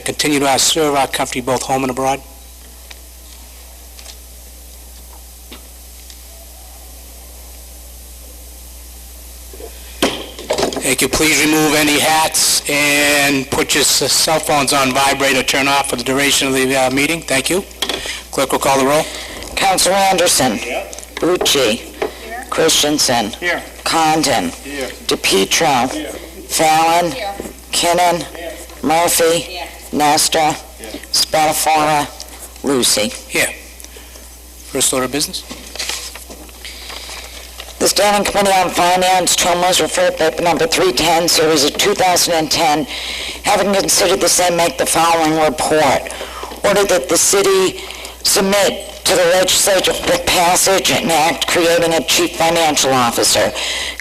continue to serve our country both home and abroad? Thank you. Please remove any hats and put your cell phones on vibrate or turn off for the duration of the meeting. Thank you. Clerk will call the roll. Councilor Anderson. Here. Bucci. Here. Christensen. Here. Condon. Here. DePietro. Here. Fallon. Here. Kinnon. Here. Murphy. Here. Nestor. Here. Spatafora. Lucy. Here. First order of business. The Standing Committee on Finance, term was referred paper number 310, series of 2010, having considered the same, make the following report. Order that the city submit to the legislature for passage an act creating a chief financial officer.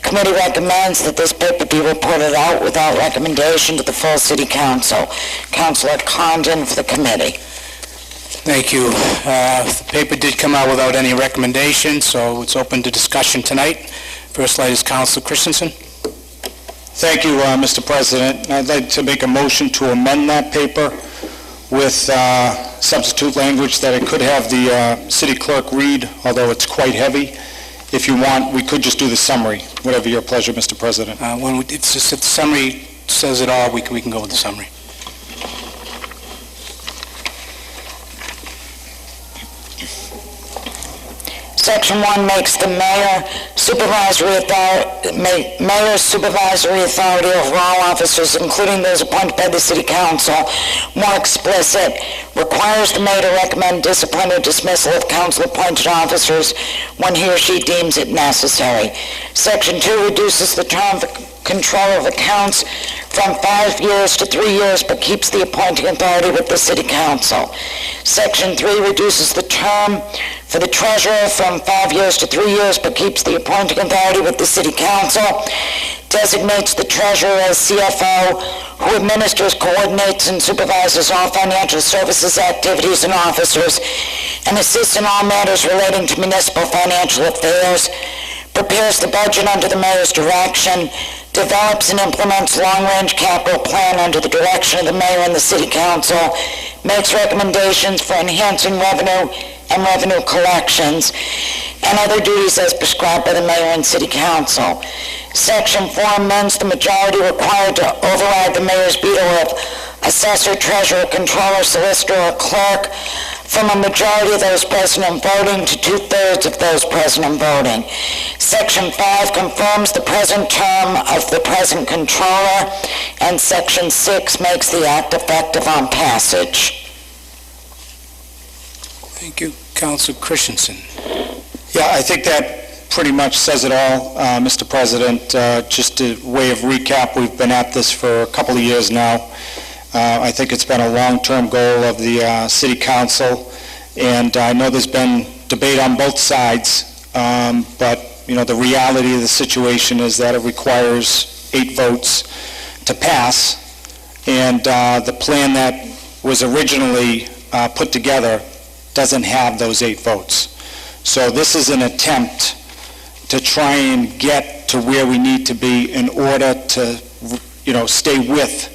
Committee recommends that this paper be reported out without recommendation to the full city council. Councilor Condon for the committee. Thank you. The paper did come out without any recommendation, so it's open to discussion tonight. First light is Councilor Christensen. Thank you, Mr. President. I'd like to make a motion to amend that paper with substitute language that it could have the city clerk read, although it's quite heavy. If you want, we could just do the summary, whatever your pleasure, Mr. President. If the summary says it all, we can go with the summary. Section 1 makes the mayor's supervisory authority over all officers, including those appointed by the city council, more explicit, requires the mayor to recommend discipline or dismissal of council-appointed officers when he or she deems it necessary. Section 2 reduces the term of control of accounts from 5 years to 3 years, but keeps the appointing authority with the city council. Section 3 reduces the term for the treasurer from 5 years to 3 years, but keeps the appointing authority with the city council. Designates the treasurer as CFO, who administers, coordinates, and supervises all financial services activities and officers, and assists in all matters relating to municipal financial affairs. Prepares the budget under the mayor's direction, develops and implements long-range capital plan under the direction of the mayor and the city council, makes recommendations for enhancing revenue and revenue collections, and other duties as prescribed by the mayor and city council. Section 4 amends the majority required to override the mayor's veto of assessor, treasurer, controller, solicitor, or clerk from a majority of those present and voting to 2/3 of those present and voting. Section 5 confirms the present term of the present controller, and Section 6 makes the act effective on passage. Thank you. Councilor Christensen. Yeah, I think that pretty much says it all, Mr. President. Just a way of recap, we've been at this for a couple of years now. I think it's been a long-term goal of the City Council, and I know there's been debate on both sides, but the reality of the situation is that it requires 8 votes to pass, and the plan that was originally put together doesn't have those 8 votes. So this is an attempt to try and get to where we need to be in order to, stay with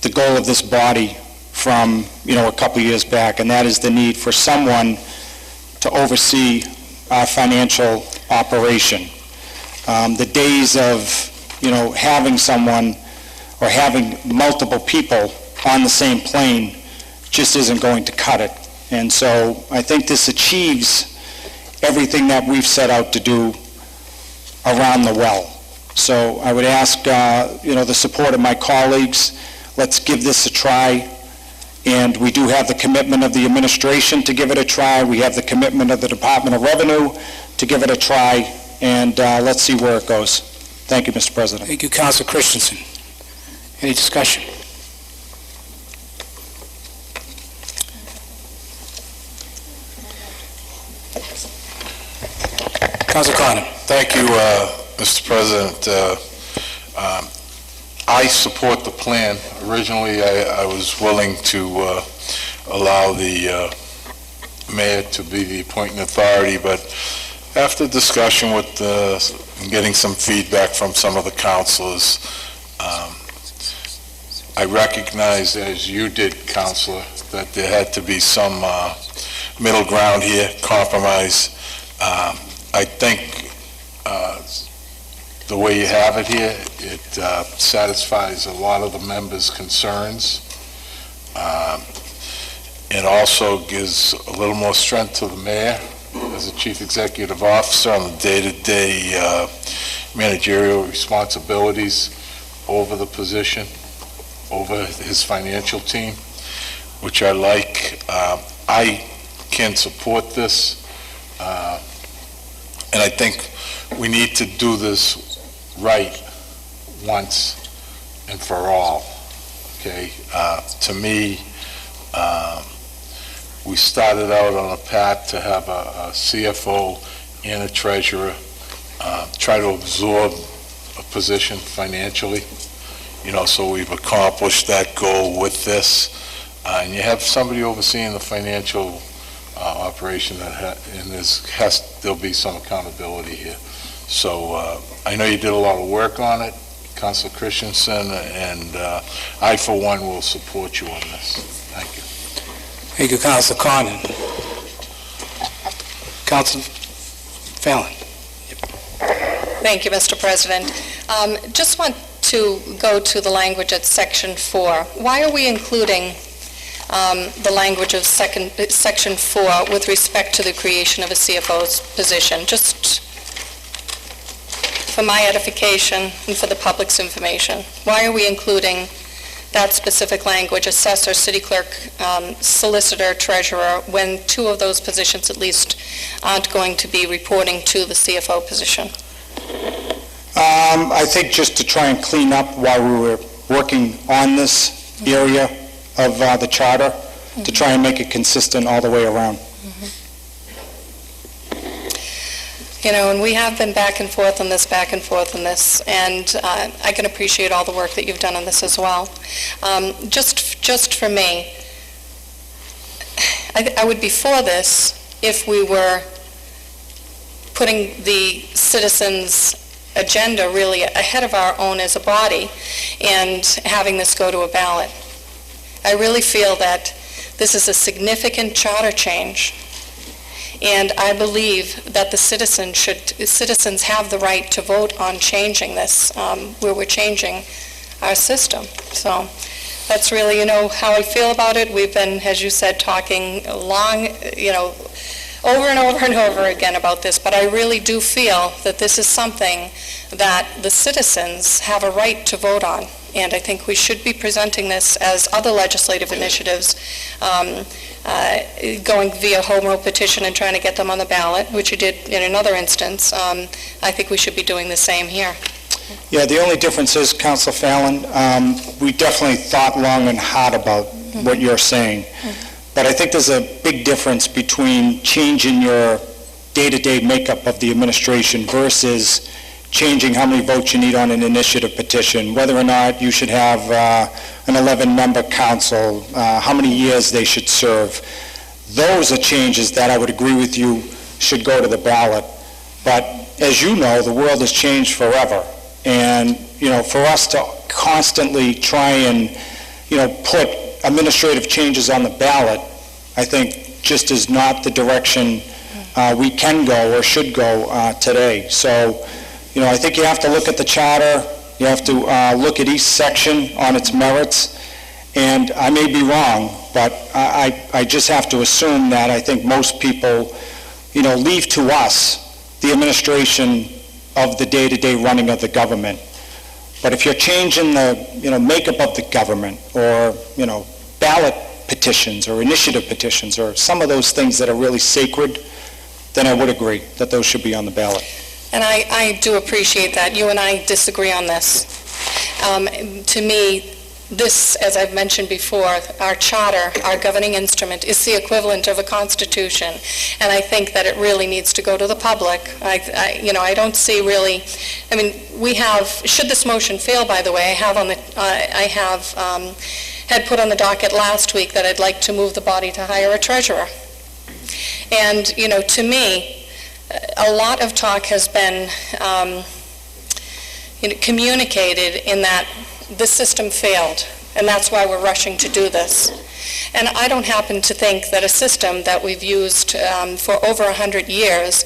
the goal of this body from, a couple years back, and that is the need for someone to oversee our financial operation. The days of, having someone or having multiple people on the same plane just isn't going to cut it. And so I think this achieves everything that we've set out to do around the well. So I would ask, the support of my colleagues. Let's give this a try. And we do have the commitment of the administration to give it a try. We have the commitment of the Department of Revenue to give it a try. And let's see where it goes. Thank you, Mr. President. Thank you, Councilor Christensen. Any discussion? Councilor Condon. Thank you, Mr. President. I support the plan. Originally, I was willing to allow the mayor to be the appointing authority, but after discussion with and getting some feedback from some of the councilors, I recognize, as you did, Counselor, that there had to be some middle ground here, compromise. I think the way you have it here, it satisfies a lot of the members' concerns. It also gives a little more strength to the mayor as a chief executive officer on the day-to-day managerial responsibilities over the position, over his financial team, which I like. I can support this, and I think we need to do this right once and for all, okay? To me, we started out on a path to have a CFO and a treasurer try to absorb a position financially, so we've accomplished that goal with this. And you have somebody overseeing the financial operation and there'll be some accountability here. So I know you did a lot of work on it, Councilor Christensen, and I, for one, will support you on this. Thank you. Thank you, Councilor Condon. Councilor Fallon. Thank you, Mr. President. Just want to go to the language at Section 4. Why are we including the language of Section 4 with respect to the creation of a CFO's position? Just for my edification and for the public's information. Why are we including that specific language, assessor, city clerk, solicitor, treasurer, when two of those positions at least aren't going to be reporting to the CFO position? I think just to try and clean up while we were working on this area of the charter, to try and make it consistent all the way around. And we have been back and forth on this, and I can appreciate all the work that you've done on this as well. Just for me, I would be for this if we were putting the citizens' agenda really ahead of our own as a body and having this go to a ballot. I really feel that this is a significant charter change, and I believe that the citizens have the right to vote on changing this, where we're changing our system. So that's really, how I feel about it. We've been, as you said, talking long, over and over and over again about this, but I really do feel that this is something that the citizens have a right to vote on, and I think we should be presenting this as other legislative initiatives, going via home rule petition and trying to get them on the ballot, which you did in another instance. I think we should be doing the same here. Yeah, the only difference is, Councilor Fallon, we definitely thought long and hard about what you're saying. But I think there's a big difference between changing your day-to-day makeup of the administration versus changing how many votes you need on an initiative petition, whether or not you should have an 11-member council, how many years they should serve. Those are changes that I would agree with you should go to the ballot. But as you know, the world has changed forever. And, for us to constantly try and, put administrative changes on the ballot, I think just is not the direction we can go or should go today. So, I think you have to look at the charter, you have to look at each section on its merits, and I may be wrong, but I just have to assume that I think most people, leave to us the administration of the day-to-day running of the government. But if you're changing the, makeup of the government, or, ballot petitions or initiative petitions or some of those things that are really sacred, then I would agree that those should be on the ballot. And I do appreciate that. You and I disagree on this. To me, this, as I've mentioned before, our charter, our governing instrument, is the equivalent of a constitution, and I think that it really needs to go to the public. I don't see really, we have, should this motion fail, by the way, had put on the docket last week that I'd like to move the body to hire a treasurer. And, to me, a lot of talk has been communicated in that the system failed. and that's why we're rushing to do this. And I don't happen to think that a system that we've used for over 100 years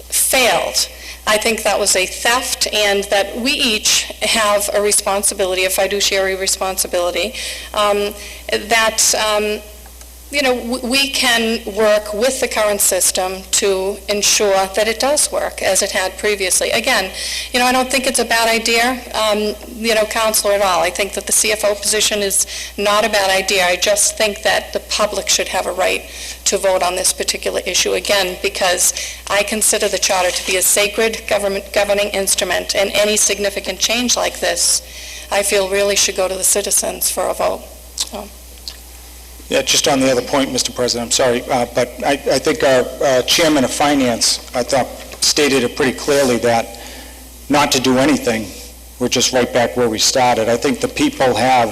failed. I think that was a theft, and that we each have a responsibility, a fiduciary responsibility, we can work with the current system to ensure that it does work as it had previously. Again, I don't think it's a bad idea, Counselor, at all. I think that the CFO position is not a bad idea. I just think that the public should have a right to vote on this particular issue, again, because I consider the charter to be a sacred governing instrument, and any significant change like this, I feel really should go to the citizens for a vote. So. Yeah, just on the other point, Mr. President, I'm sorry, but I think our Chairman of Finance, I thought, stated it pretty clearly that not to do anything, we're just right back where we started. I think the people have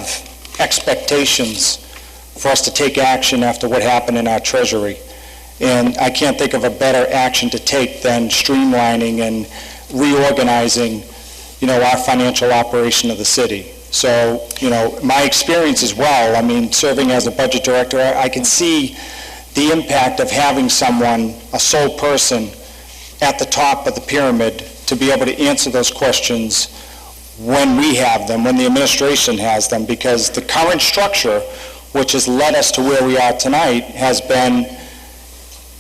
expectations for us to take action after what happened in our Treasury. And I can't think of a better action to take than streamlining and reorganizing, our financial operation of the city. So, my experience as well, serving as a budget director, I can see the impact of having someone, a sole person, at the top of the pyramid to be able to answer those questions when we have them, when the administration has them, because the current structure, which has led us to where we are tonight, has been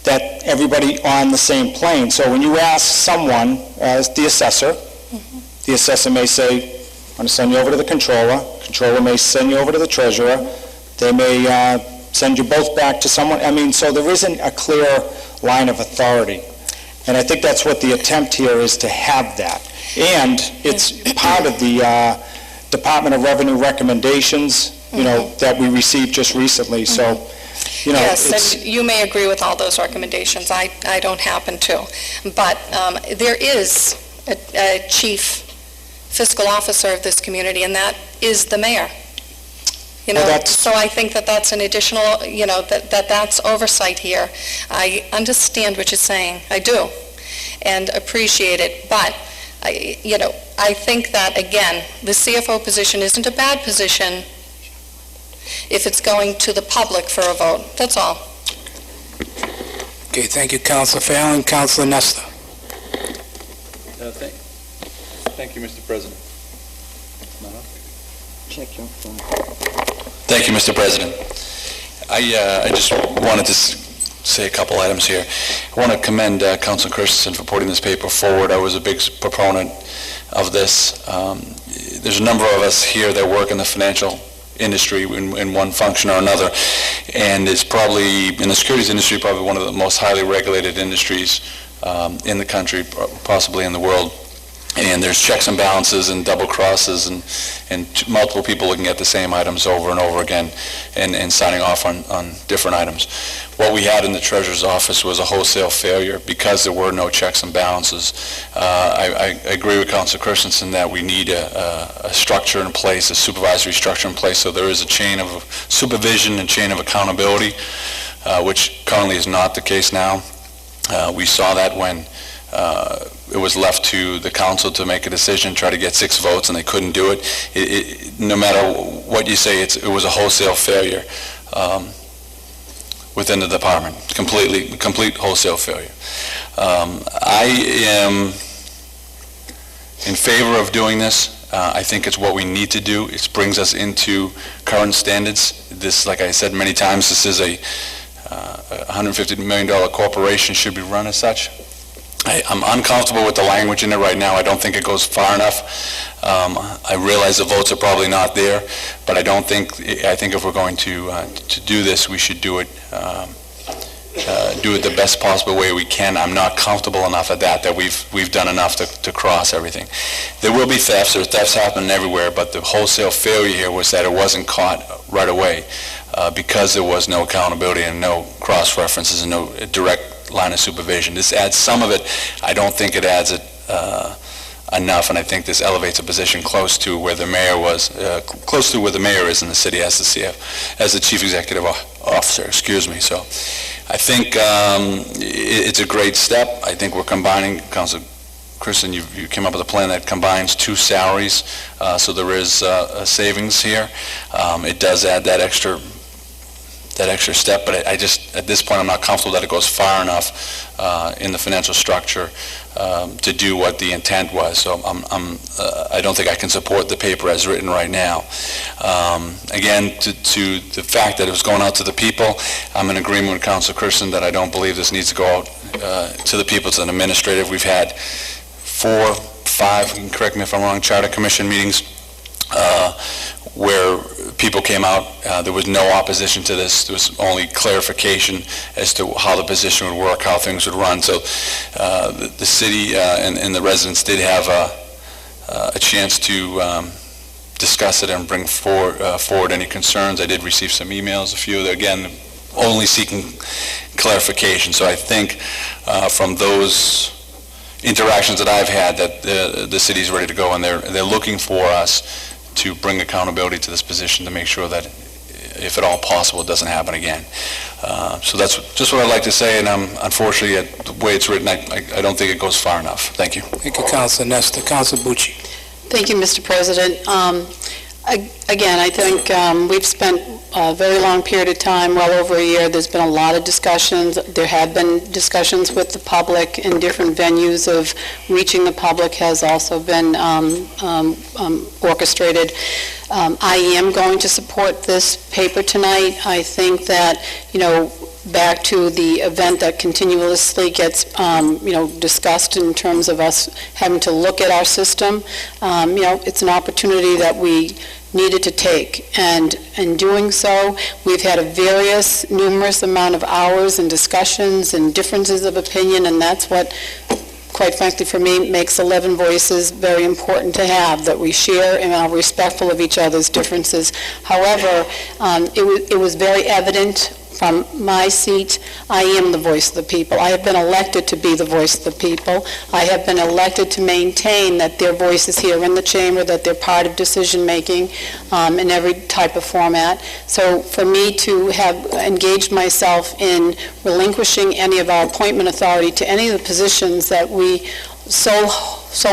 that everybody on the same plane. So when you ask someone, as the assessor, the assessor may say, I'm going to send you over to the controller may send you over to the treasurer, they may send you both back to someone. So there isn't a clear line of authority. And I think that's what the attempt here is, to have that. And it's part of the Department of Revenue recommendations, that we received just recently. So, yes, and you may agree with all those recommendations. I don't happen to. But there is a chief fiscal officer of this community, and that is the mayor. So I think that that's an additional, that's oversight here. I understand what you're saying. I do, and appreciate it. But I think that, again, the CFO position isn't a bad position if it's going to the public for a vote. That's all. Okay, thank you, Councilor Fallon. Councilor Nestor. Thank you, Mr. President. Check your phone. Thank you, Mr. President. I just wanted to say a couple items here. I want to commend Councilor Christensen for putting this paper forward. I was a big proponent of this. There's a number of us here that work in the financial industry in one function or another, and it's probably, in the securities industry, probably one of the most highly regulated industries in the country, possibly in the world. And there's checks and balances and double crosses and multiple people looking at the same items over and over again and signing off on different items. What we had in the Treasurer's office was a wholesale failure because there were no checks and balances. I agree with Councilor Christensen that we need a structure in place, a supervisory structure in place, so there is a chain of supervision and chain of accountability, which currently is not the case now. We saw that when it was left to the council to make a decision, try to get 6 votes, and they couldn't do it. No matter what you say, it was a wholesale failure within the department, complete wholesale failure. I am in favor of doing this. I think it's what we need to do. It brings us into current standards. This, like I said many times, this is a $150 million corporation, should be run as such. I'm uncomfortable with the language in it right now. I don't think it goes far enough. I realize the votes are probably not there, but I think if we're going to do this, we should do it the best possible way we can. I'm not comfortable enough at that we've done enough to cross everything. There will be thefts. There's thefts happening everywhere, but the wholesale failure here was that it wasn't caught right away because there was no accountability and no cross-references and no direct line of supervision. This adds some of it. I don't think it adds it enough, and I think this elevates a position close to where the mayor was, close to where the mayor is in the city as the chief executive officer. Excuse me. So, I think it's a great step. I think we're combining. Councilor Kristen, you came up with a plan that combines two salaries, so there is a savings here. It does add that extra step, but I just, at this point, I'm not comfortable that it goes far enough in the financial structure to do what the intent was. So I don't think I can support the paper as written right now. Again, to the fact that it was going out to the people, I'm in agreement with Councilor Kirsten that I don't believe this needs to go out to the people. It's an administrative. We've had 4, 5, you can correct me if I'm wrong, Charter Commission meetings where people came out. There was no opposition to this. There was only clarification as to how the position would work, how things would run. So the city and the residents did have a chance to discuss it and bring forward any concerns. I did receive some emails, a few, again, only seeking clarification. So I think from those interactions that I've had that the city's ready to go, and they're looking for us to bring accountability to this position to make sure that, if at all possible, it doesn't happen again. So that's just what I'd like to say, and unfortunately, the way it's written, I don't think it goes far enough. Thank you. Thank you, Councilor Nestor. Councilor Bucci. Thank you, Mr. President. Again, I think we've spent a very long period of time, well over a year. There's been a lot of discussions. There have been discussions with the public in different venues of reaching the public has also been orchestrated. I am going to support this paper tonight. I think that, back to the event that continuously gets, discussed in terms of us having to look at our system. It's an opportunity that we needed to take, and in doing so, we've had numerous amount of hours and discussions and differences of opinion, and that's what, quite frankly, for me, makes 11 voices very important to have, that we share and are respectful of each other's differences. However, it was very evident from my seat, I am the voice of the people. I have been elected to be the voice of the people. I have been elected to maintain that their voice is here in the chamber, that they're part of decision-making in every type of format. So for me to have engaged myself in relinquishing any of our appointment authority to any of the positions that we so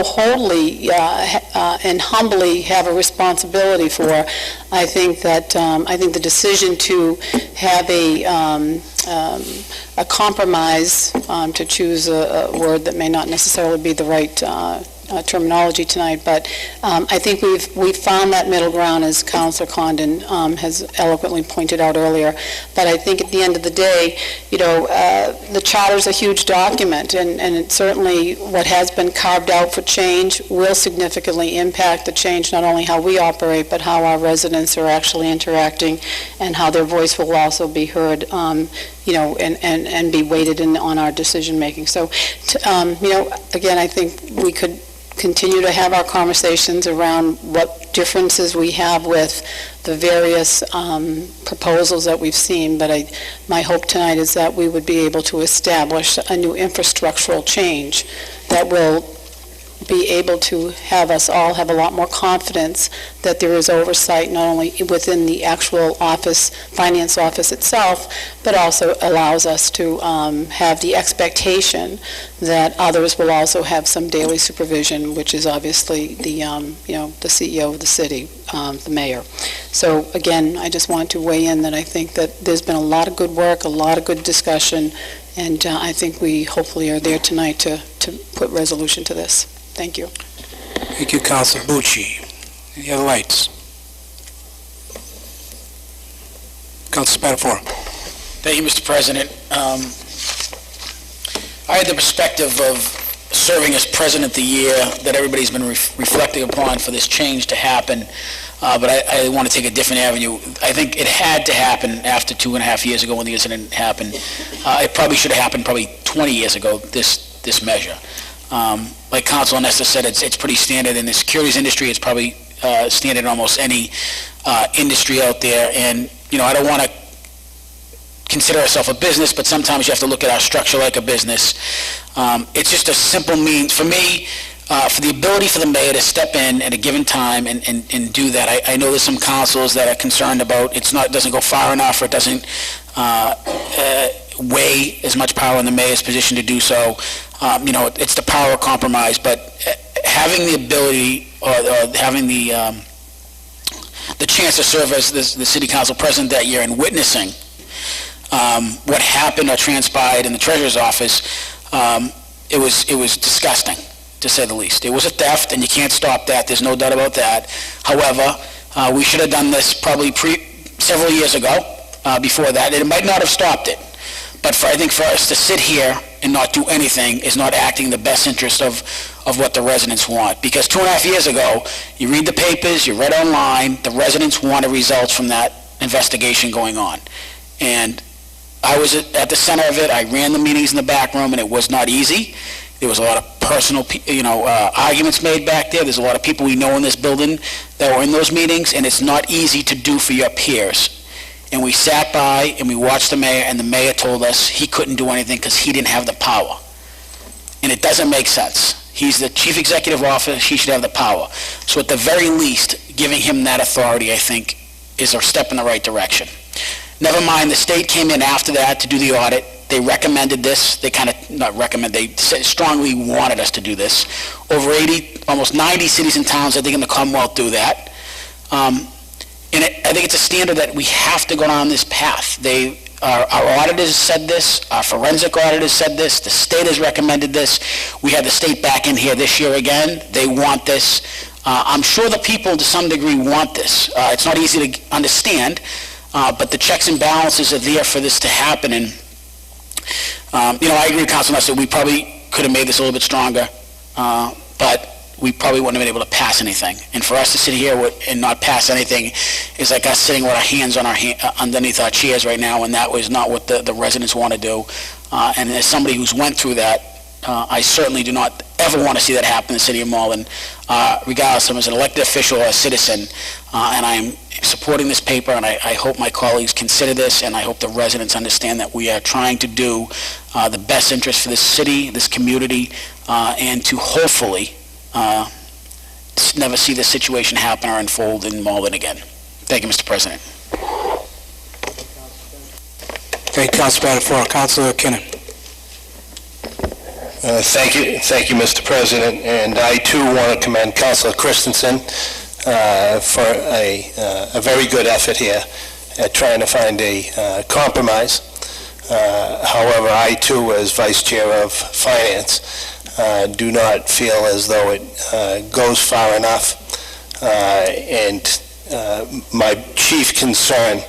wholly and humbly have a responsibility for, I think that the decision to have a compromise, to choose a word that may not necessarily be the right terminology tonight, but I think we've found that middle ground, as Councilor Condon has eloquently pointed out earlier. But I think at the end of the day, the charter's a huge document, and it's certainly what has been carved out for change will significantly impact the change, not only how we operate, but how our residents are actually interacting, and how their voice will also be heard, and be weighted on our decision-making. So, again, I think we could continue to have our conversations around what differences we have with the various proposals that we've seen, but my hope tonight is that we would be able to establish a new infrastructural change that will be able to have us all have a lot more confidence that there is oversight not only within the actual office, finance office itself, but also allows us to have the expectation that others will also have some daily supervision, which is obviously the the CEO of the city, the mayor. So again, I just want to weigh in that I think that there's been a lot of good work, a lot of good discussion, and I think we hopefully are there tonight to put resolution to this. Thank you. Thank you, Councilor Bucci. Any other lights? Councilor Spatafora. Thank you, Mr. President. I had the perspective of serving as President the year that everybody's been reflecting upon for this change to happen, but I want to take a different avenue. I think it had to happen after 2.5 years ago when the incident happened. It probably should have happened probably 20 years ago, this measure. Like Councilor Nestor said, it's pretty standard in the securities industry. It's probably standard in almost any industry out there. And, I don't want to consider ourselves a business, but sometimes you have to look at our structure like a business. It's just a simple means, for me, for the ability for the mayor to step in at a given time and do that. I know there's some councils that are concerned about it doesn't go far enough, or it doesn't weigh as much power in the mayor's position to do so. It's the power of compromise, but having the ability or having the chance to serve as the city council president that year and witnessing what happened or transpired in the treasurer's office, it was disgusting, to say the least. It was a theft, and you can't stop that. There's no doubt about that. However, we should have done this probably several years ago, before that, and it might not have stopped it. But I think for us to sit here and not do anything is not acting in the best interest of what the residents want. Because 2.5 years ago, you read the papers, you read online, the residents wanted results from that investigation going on. And I was at the center of it. I ran the meetings in the back room, and it was not easy. There was a lot of personal, arguments made back there. There's a lot of people we know in this building that were in those meetings, and it's not easy to do for your peers. And we sat by and we watched the mayor, and the mayor told us he couldn't do anything because he didn't have the power. And it doesn't make sense. He's the chief executive officer, he should have the power. So at the very least, giving him that authority, I think, is a step in the right direction. Never mind, the state came in after that to do the audit. They recommended this. They they strongly wanted us to do this. Over 80, almost 90 cities and towns, I think, in the Commonwealth do that. And I think it's a standard that we have to go down this path. Our auditors said this, our forensic auditors said this, the state has recommended this. We had the state back in here this year again. They want this. I'm sure the people to some degree want this. It's not easy to understand, but the checks and balances are there for this to happen. And, I agree with Councilman Nestor, we probably could have made this a little bit stronger, but we probably wouldn't have been able to pass anything. And for us to sit here and not pass anything is like us sitting with our hands on underneath our chairs right now, and that was not what the residents want to do. And as somebody who's went through that, I certainly do not ever want to see that happen in the city of Malden, regardless of as an elected official or a citizen. And I'm supporting this paper, and I hope my colleagues consider this, and I hope the residents understand that we are trying to do the best interest for this city, this community, and to hopefully never see this situation happen or unfold in Malden again. Thank you, Mr. President. Thank you, Councilor Spatafora. Councilor Kinnon. Thank you, Mr. President, and I too want to commend Councilor Christensen for a very good effort here at trying to find a compromise. However, I too, as Vice Chair of Finance, do not feel as though it goes far enough, and my chief concern